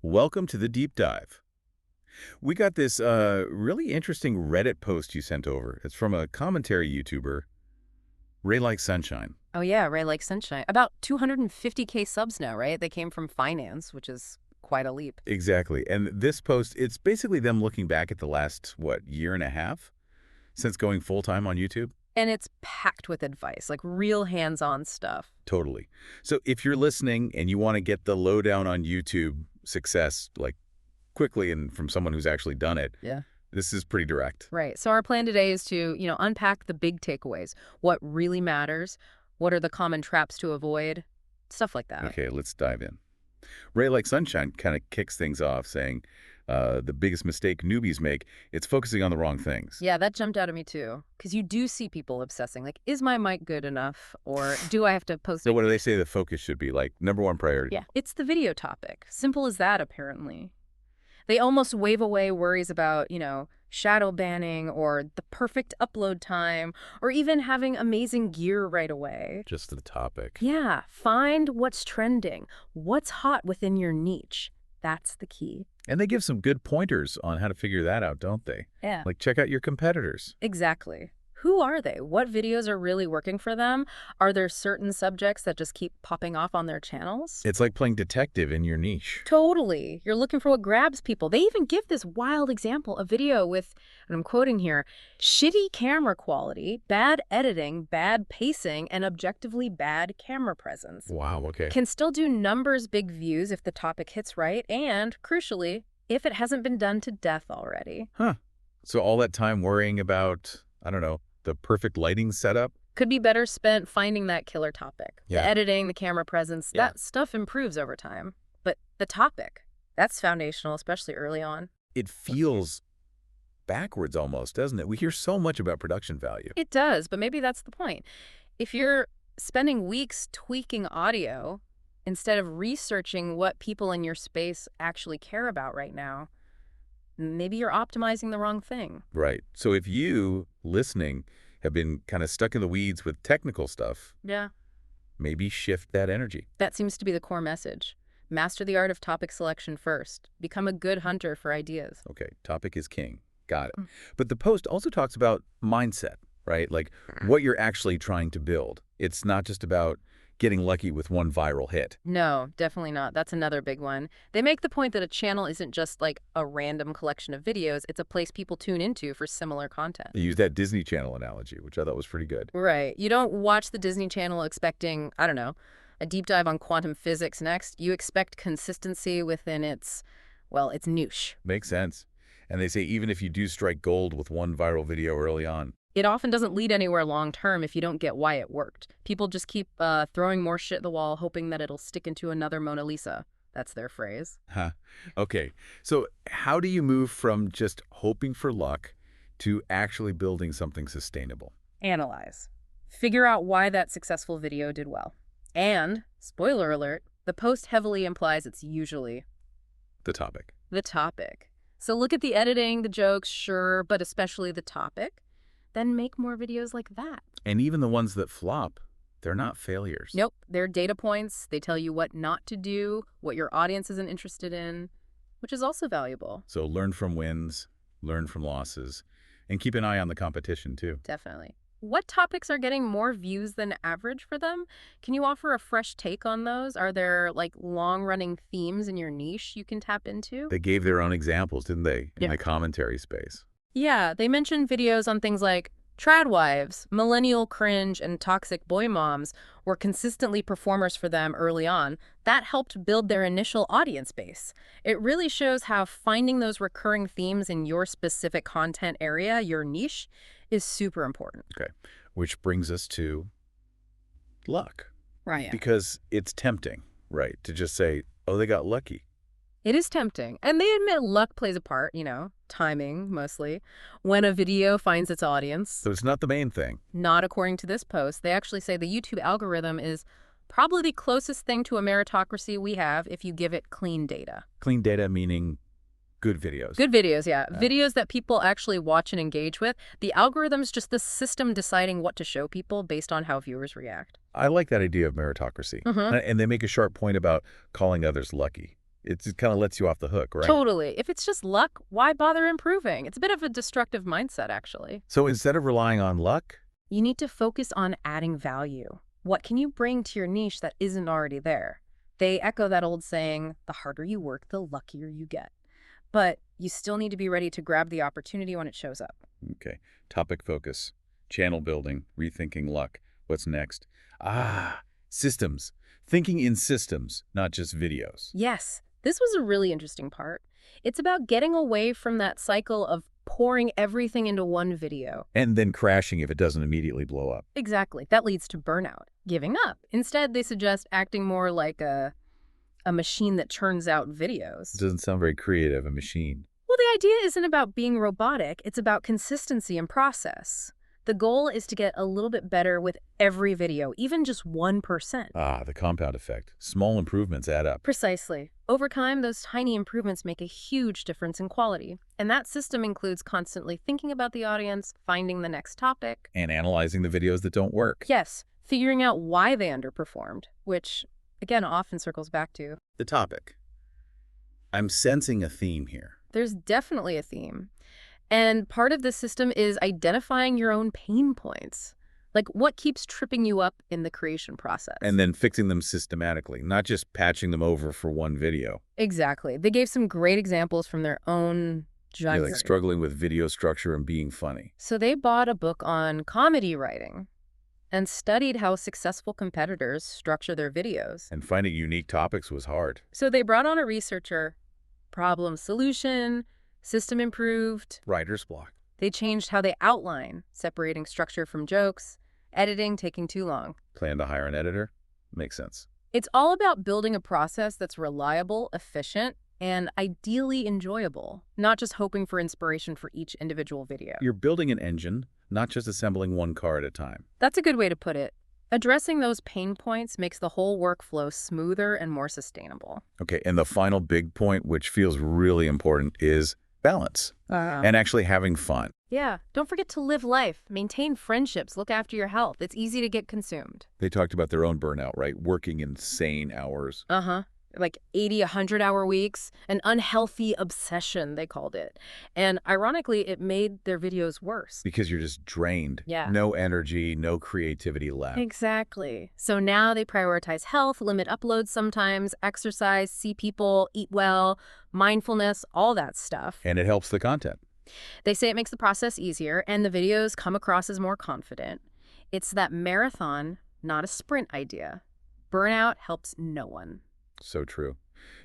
Welcome to the deep dive. We got this really interesting Reddit post you sent over. It's from a commentary YouTuber, Ray Like Sunshine. Oh yeah, Ray Like Sunshine. About 250K subs now, right? They came from finance, which is quite a leap. Exactly. And this post, it's basically them looking back at the last, what, year and a half since going full-time on YouTube? And it's packed with advice, like real hands-on stuff. Totally. So if you're listening and you want to get the lowdown on YouTube success, like quickly and from someone who's actually done it, Yeah. this is pretty direct. Right. So our plan today is to, unpack the big takeaways. What really matters? What are the common traps to avoid? Stuff like that. Okay, let's dive in. Ray Like Sunshine kind of kicks things off saying, the biggest mistake newbies make, it's focusing on the wrong things. Yeah, that jumped out at me too. Because you do see people obsessing, like, is my mic good enough? Or do I have to post So it? what do they say the focus should be? Like, number one priority? Yeah, it's the video topic. Simple as that, apparently. They almost wave away worries about, shadow banning or the perfect upload time or even having amazing gear right away. Just the topic. Yeah, find what's trending, what's hot within your niche. That's the key. And they give some good pointers on how to figure that out, don't they? Yeah. Like, check out your competitors. Exactly. Who are they? What videos are really working for them? Are there certain subjects that just keep popping off on their channels? It's like playing detective in your niche. Totally. You're looking for what grabs people. They even give this wild example, a video with, and I'm quoting here, shitty camera quality, bad editing, bad pacing, and objectively bad camera presence. Wow, okay. Can still do numbers big views if the topic hits right, and, crucially, if it hasn't been done to death already. Huh. So all that time worrying about, I don't know, the perfect lighting setup? Could be better spent finding that killer topic. Yeah. The editing, the camera presence, Yeah. that stuff improves over time. But the topic, that's foundational, especially early on. It feels backwards almost, doesn't it? We hear so much about production value. It does, but maybe that's the point. If you're spending weeks tweaking audio instead of researching what people in your space actually care about right now, maybe you're optimizing the wrong thing. Right. So if you, listening, have been kind of stuck in the weeds with technical stuff, Yeah. maybe shift that energy. That seems to be the core message. Master the art of topic selection first. Become a good hunter for ideas. Okay, topic is king. Got it. Mm. But the post also talks about mindset, right? Like what you're actually trying to build. It's not just about getting lucky with one viral hit. No, definitely not. That's another big one. They make the point that a channel isn't just like a random collection of videos. It's a place people tune into for similar content. They use that Disney Channel analogy, which I thought was pretty good. Right. You don't watch the Disney Channel expecting, I don't know, a deep dive on quantum physics next. You expect consistency within its niche. Makes sense. And they say even if you do strike gold with one viral video early on, It often doesn't lead anywhere long term if you don't get why it worked. People just keep throwing more shit at the wall, hoping that it'll stick into another Mona Lisa. That's their phrase. huh? Okay, so how do you move from just hoping for luck to actually building something sustainable? Analyze. Figure out why that successful video did well. And, spoiler alert, the post heavily implies it's usually The topic. the topic. So look at the editing, the jokes, sure, but especially the topic. Then make more videos like that. And even the ones that flop, they're not failures. Nope, they're data points. They tell you what not to do, what your audience isn't interested in, which is also valuable. So learn from wins, learn from losses, and keep an eye on the competition too. Definitely. What topics are getting more views than average for them? Can you offer a fresh take on those? Are there like long-running themes in your niche you can tap into? They gave their own examples, didn't they, in Yeah. the commentary space? Yeah, they mentioned videos on things like trad wives, millennial cringe, and toxic boy moms were consistently performers for them early on. That helped build their initial audience base. It really shows how finding those recurring themes in your specific content area, your niche, is super important. Okay, which brings us to luck. Right. Because it's tempting, right, to just say, oh, they got lucky. It is tempting. And they admit luck plays a part, timing mostly, when a video finds its audience. So it's not the main thing. Not according to this post. They actually say the YouTube algorithm is probably the closest thing to a meritocracy we have if you give it clean data. Clean data meaning good videos. Good videos, yeah. Videos that people actually watch and engage with. The algorithm's just the system deciding what to show people based on how viewers react. I like that idea of meritocracy. Mhm. And they make a sharp point about calling others lucky. It just kind of lets you off the hook, right? Totally. If it's just luck, why bother improving? It's a bit of a destructive mindset, actually. So instead of relying on luck, You need to focus on adding value. What can you bring to your niche that isn't already there? They echo that old saying, the harder you work, the luckier you get. But you still need to be ready to grab the opportunity when it shows up. okay, topic focus, channel building, rethinking luck. What's next? Ah, systems. Thinking in systems, not just videos. Yes, this was a really interesting part. It's about getting away from that cycle of pouring everything into one video. And then crashing if it doesn't immediately blow up. Exactly. That leads to burnout, giving up. Instead, they suggest acting more like a machine that churns out videos. It doesn't sound very creative, a machine. Well, the idea isn't about being robotic. It's about consistency and process. The goal is to get a little bit better with every video, even just 1%. Ah, the compound effect. Small improvements add up. Precisely. Over time, those tiny improvements make a huge difference in quality. And that system includes constantly thinking about the audience, finding the next topic. And analyzing the videos that don't work. Yes, figuring out why they underperformed, which, again, often circles back to. The topic. I'm sensing a theme here. There's definitely a theme. And part of this system is identifying your own pain points. Like what keeps tripping you up in the creation process. And then fixing them systematically, not just patching them over for one video. Exactly. They gave some great examples from their own Yeah, genre. like struggling with video structure and being funny. So they bought a book on comedy writing and studied how successful competitors structure their videos. And finding unique topics was hard. So they brought on a researcher, problem solution, system improved. Writer's block. They changed how they outline, separating structure from jokes, editing taking too long. Plan to hire an editor? Makes sense. It's all about building a process that's reliable, efficient, and ideally enjoyable, not just hoping for inspiration for each individual video. You're building an engine, not just assembling one car at a time. That's a good way to put it. Addressing those pain points makes the whole workflow smoother and more sustainable. Okay, and the final big point, which feels really important, is balance and actually having fun. Yeah, don't forget to live life, maintain friendships, look after your health. It's easy to get consumed. They talked about their own burnout, right? Working insane hours. Like 80, 100-hour weeks, an unhealthy obsession, they called it. And ironically, it made their videos worse. Because you're just drained. Yeah. No energy, no creativity left. Exactly. So now they prioritize health, limit uploads sometimes, exercise, see people, eat well, mindfulness, all that stuff. And it helps the content. They say it makes the process easier and the videos come across as more confident. It's that marathon, not a sprint idea. Burnout helps no one. So true.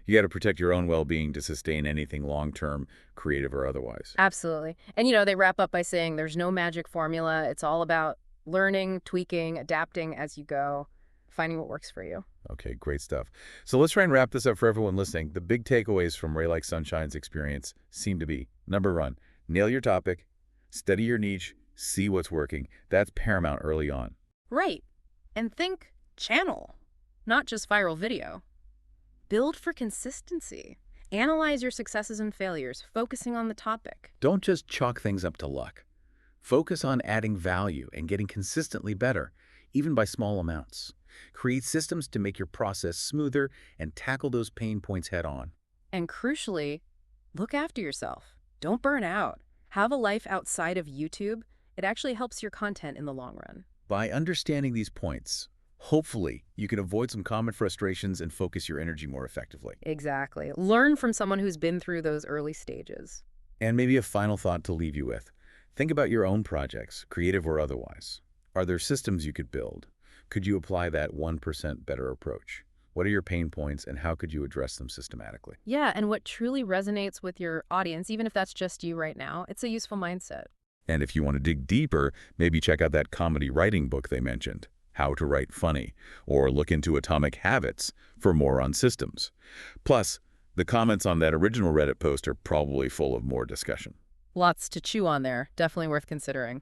You got to protect your own well-being to sustain anything long-term, creative or otherwise. Absolutely. And, they wrap up by saying there's no magic formula. It's all about learning, tweaking, adapting as you go, finding what works for you. Okay, great stuff. So let's try and wrap this up for everyone listening. The big takeaways from Ray Like Sunshine's experience seem to be, number one, nail your topic, study your niche, see what's working. That's paramount early on. Right. And think channel, not just viral video. Build for consistency. Analyze your successes and failures, focusing on the topic. Don't just chalk things up to luck. Focus on adding value and getting consistently better, even by small amounts. Create systems to make your process smoother and tackle those pain points head on. And crucially, look after yourself. Don't burn out. Have a life outside of YouTube. It actually helps your content in the long run. By understanding these points, hopefully you can avoid some common frustrations and focus your energy more effectively. Exactly. Learn from someone who's been through those early stages. And maybe a final thought to leave you with. Think about your own projects, creative or otherwise. Are there systems you could build? Could you apply that 1% better approach? What are your pain points and how could you address them systematically? Yeah, and what truly resonates with your audience, even if that's just you right now, it's a useful mindset. And if you want to dig deeper, maybe check out that comedy writing book they mentioned, How to Write Funny, or look into Atomic Habits for more on systems. Plus, the comments on that original Reddit post are probably full of more discussion. Lots to chew on there. Definitely worth considering.